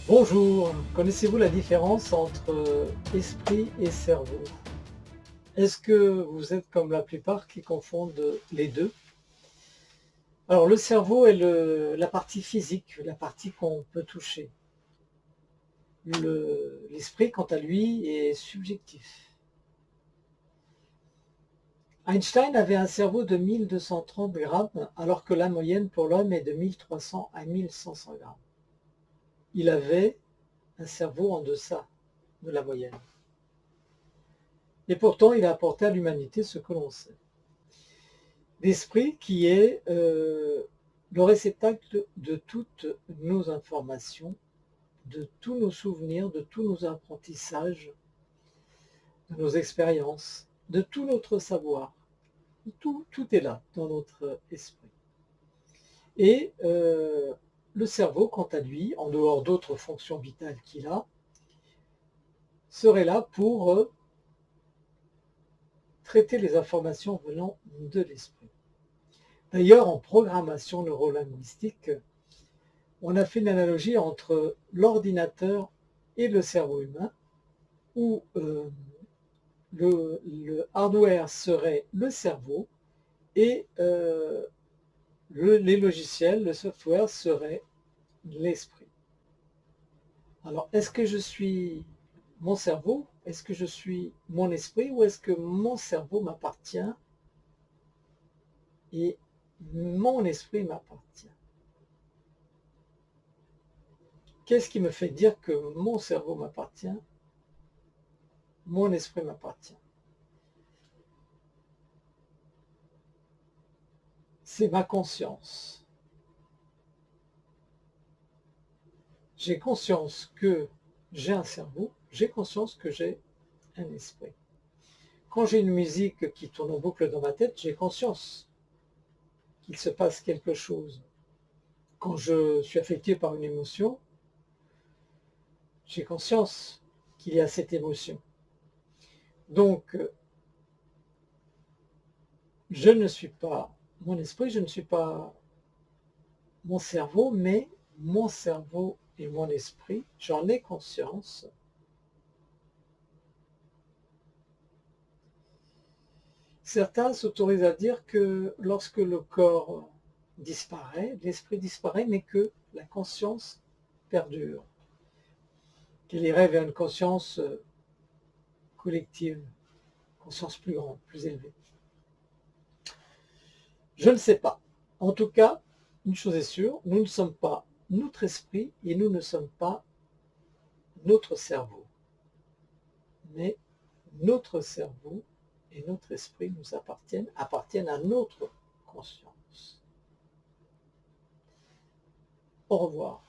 Bonjour, connaissez-vous la différence entre esprit et cerveau? Est-ce que vous êtes comme la plupart qui confondent les deux? Alors le cerveau est la partie physique, la partie qu'on peut toucher. L'esprit, quant à lui, est subjectif. Einstein avait un cerveau de 1230 grammes, alors que la moyenne pour l'homme est de 1300 à 1500 grammes. Il avait un cerveau en deçà de la moyenne. Et pourtant, il a apporté à l'humanité ce que l'on sait. L'esprit qui est le réceptacle de toutes nos informations, de tous nos souvenirs, de tous nos apprentissages, de nos expériences, de tout notre savoir. Tout est là dans notre esprit. Et le cerveau, quant à lui, en dehors d'autres fonctions vitales qu'il a, serait là pour traiter les informations venant de l'esprit. D'ailleurs, en programmation neurolinguistique, on a fait une analogie entre l'ordinateur et le cerveau humain, où le hardware serait le cerveau et les logiciels, le software serait l'esprit. Alors, est-ce que je suis mon cerveau? Est-ce que je suis mon esprit? Ou est-ce que mon cerveau m'appartient et mon esprit m'appartient? Qu'est-ce qui me fait dire que mon cerveau m'appartient, mon esprit m'appartient? C'est ma conscience. J'ai conscience que j'ai un cerveau, j'ai conscience que j'ai un esprit. Quand j'ai une musique qui tourne en boucle dans ma tête, j'ai conscience qu'il se passe quelque chose. Quand je suis affecté par une émotion, j'ai conscience qu'il y a cette émotion. Donc, je ne suis pas mon esprit, je ne suis pas mon cerveau, mais mon cerveau et mon esprit, j'en ai conscience. Certains s'autorisent à dire que lorsque le corps disparaît, l'esprit disparaît, mais que la conscience perdure, qu'il irait vers une conscience collective, conscience plus grande, plus élevée. Je ne sais pas. En tout cas, une chose est sûre, nous ne sommes pas notre esprit et nous ne sommes pas notre cerveau. Mais notre cerveau et notre esprit nous appartiennent à notre conscience. Au revoir.